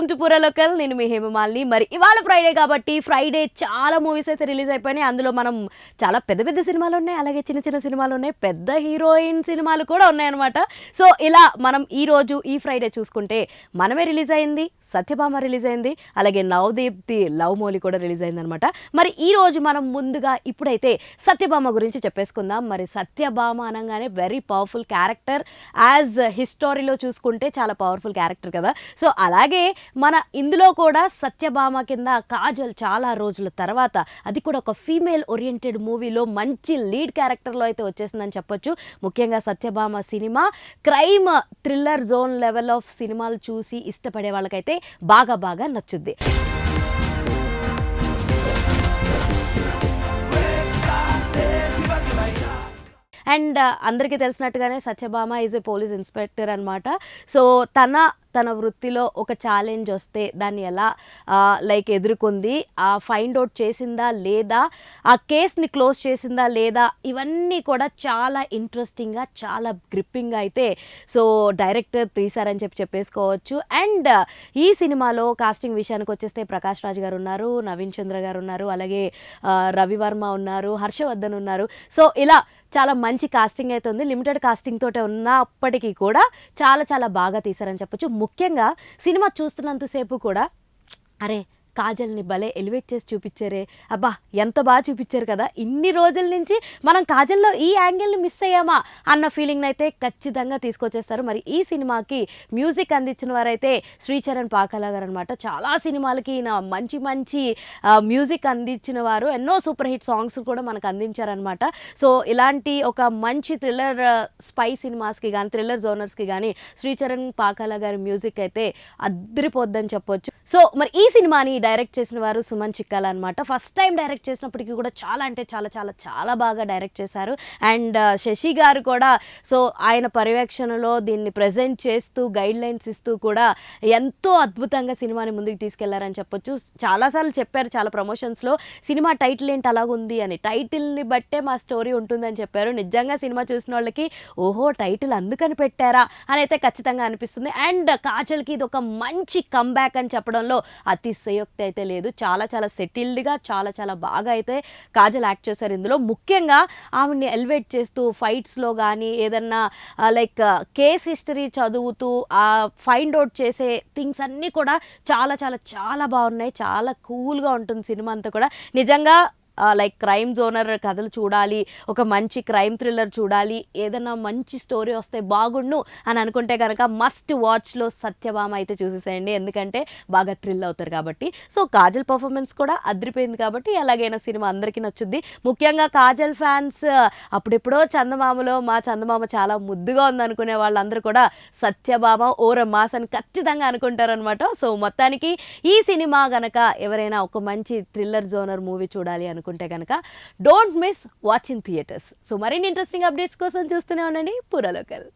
Welcome to పూరా local. నేను మీ హేమమాలిని. మరి ఇవాళ ఫ్రైడే కాబట్టి ఫ్రైడే చాలా మూవీస్ అయితే రిలీజ్ అయిపోయినాయి. అందులో మనం చాలా పెద్ద పెద్ద సినిమాలు ఉన్నాయి, అలాగే చిన్న చిన్న సినిమాలు ఉన్నాయి, పెద్ద హీరోయిన్ సినిమాలు కూడా ఉన్నాయన్నమాట. సో ఇలా మనం ఈ రోజు ఈ ఫ్రైడే చూసుకుంటే మనమే రిలీజ్ అయింది, సత్యభామ రిలీజ్ అయింది, అలాగే నవదీప్తి లవ్ మోలీ కూడా రిలీజ్ అయిందనమాట. మరి ఈ రోజు మనం ముందుగా ఇప్పుడైతే సత్యభామ గురించి చెప్పేసుకుందాం. మరి సత్యభామ అనగానే వెరీ పవర్ఫుల్ క్యారెక్టర్. యాజ్ హిస్టరీలో చూసుకుంటే చాలా పవర్ఫుల్ క్యారెక్టర్ కదా. సో అలాగే మన ఇందులో కూడా సత్యభామ కింద కాజల్ చాలా రోజుల తర్వాత, అది కూడా ఒక ఫీమేల్ ఓరియంటెడ్ మూవీలో మంచి లీడ్ క్యారెక్టర్లో అయితే వచ్చేసిందని చెప్పొచ్చు. ముఖ్యంగా Satyabhama cinema crime thriller zone level of సినిమాలు చూసి ఇష్టపడే వాళ్ళకైతే బాగా నచ్చుద్ది. అండ్ అందరికీ తెలిసినట్టుగానే Satyabhama is a police inspector అనమాట. సో తన వృత్తిలో ఒక ఛాలెంజ్ వస్తే దాన్ని ఎలా ఎదుర్కొంది, ఫైండ్ అవుట్ చేసిందా లేదా, ఆ కేస్ని క్లోజ్ చేసిందా లేదా, ఇవన్నీ కూడా చాలా ఇంట్రెస్టింగ్గా చాలా గ్రిప్పింగ్గా అయితే సో డైరెక్టర్ తీశారని చెప్పేసుకోవచ్చు. అండ్ ఈ సినిమాలో కాస్టింగ్ విషయానికి వచ్చేస్తే ప్రకాష్ రాజ్ గారు ఉన్నారు, నవీన్ చంద్ర గారు ఉన్నారు, అలాగే రవివర్మ ఉన్నారు, హర్షవర్ధన్ ఉన్నారు. సో ఇలా చాలా మంచి కాస్టింగ్ అయితే ఉంది. లిమిటెడ్ కాస్టింగ్ తోటే ఉన్నప్పటికీ కూడా చాలా బాగా తీశారని చెప్పొచ్చు. ముఖ్యంగా సినిమా చూస్తున్నంతసేపు కూడా అరే కాజల్ని భలే ఎలివేట్ చేసి చూపించారే, అబ్బా ఎంత బాగా చూపించారు కదా, ఇన్ని రోజుల నుంచి మనం కాజల్లో ఈ యాంగిల్ని మిస్ అయ్యామా అన్న ఫీలింగ్ని అయితే ఖచ్చితంగా తీసుకొచ్చేస్తారు. మరి ఈ సినిమాకి మ్యూజిక్ అందించిన వారైతే శ్రీచరణ్ పాకాల గారు అనమాట. చాలా సినిమాలకి ఈయన మంచి మ్యూజిక్ అందించిన వారు, ఎన్నో సూపర్ హిట్ సాంగ్స్ కూడా మనకు అందించారనమాట. సో ఇలాంటి ఒక మంచి థ్రిల్లర్ స్పై సినిమాస్కి కానీ థ్రిల్లర్ జోనర్స్కి కానీ శ్రీచరణ్ పాకాల గారి మ్యూజిక్ అయితే అద్దరిపోద్దని చెప్పొచ్చు. సో మరి ఈ సినిమాని డైరెక్ట్ చేసిన వారు సుమన్ చిక్కాల అనమాట. ఫస్ట్ టైం డైరెక్ట్ చేసినప్పటికీ కూడా చాలా అంటే చాలా బాగా డైరెక్ట్ చేశారు. అండ్ శశి గారు కూడా సో ఆయన పర్యవేక్షణలో దీన్ని ప్రజెంట్ చేస్తూ గైడ్ లైన్స్ ఇస్తూ కూడా ఎంతో అద్భుతంగా సినిమాని ముందుకు తీసుకెళ్లారని చెప్పొచ్చు. చాలాసార్లు చెప్పారు చాలా ప్రమోషన్స్లో, సినిమా టైటిల్ ఏంటి అలాగుంది అని, టైటిల్ని బట్టే మా స్టోరీ ఉంటుందని చెప్పారు. నిజంగా సినిమా చూసిన వాళ్ళకి ఓహో టైటిల్ అందుకని పెట్టారా అని అయితే ఖచ్చితంగా అనిపిస్తుంది. అండ్ కాజల్కి ఇది ఒక మంచి కంబ్యాక్ అని చెప్పడంలో అతిశయోక్తి అయితే లేదు. చాలా సెటిల్డ్గా చాలా బాగా అయితే కాజల్ యాక్ట్ చేశారు ఇందులో. ముఖ్యంగా ఆవిడ్ని ఎలివేట్ చేస్తూ ఫైట్స్లో కానీ ఏదన్నా కేస్ హిస్టరీ చదువుతూ ఫైండ్ అవుట్ చేసే థింగ్స్ అన్నీ కూడా చాలా బాగున్నాయి. చాలా కూల్గా ఉంటుంది సినిమా అంతా కూడా. నిజంగా క్రైమ్ జోనర్ కథలు చూడాలి, ఒక మంచి క్రైమ్ థ్రిల్లర్ చూడాలి, ఏదైనా మంచి స్టోరీ వస్తే బాగుండు అని అనుకుంటే కనుక మస్ట్ వాచ్లో సత్యభామ అయితే చూసేసేయండి. ఎందుకంటే బాగా థ్రిల్ అవుతారు కాబట్టి. సో కాజల్ పర్ఫార్మెన్స్ కూడా అదిరిపోయింది కాబట్టి ఎలాగైనా సినిమా అందరికీ నచ్చుద్ది. ముఖ్యంగా కాజల్ ఫ్యాన్స్ అప్పుడెప్పుడో చందమామలో మా చందమామ చాలా ముద్దుగా ఉందనుకునే వాళ్ళందరూ కూడా సత్యభామ ఓర మాస్ అని ఖచ్చితంగా అనుకుంటారనమాట. సో మొత్తానికి ఈ సినిమా గనక ఎవరైనా ఒక మంచి థ్రిల్లర్ జోనర్ మూవీ చూడాలి అనుకుంటే కనుక don't miss watch in theatres. So మరిన్ని ఇంట్రెస్టింగ్ అప్డేట్స్ కోసం చూస్తూనే ఉండండి పూరా లోకల్.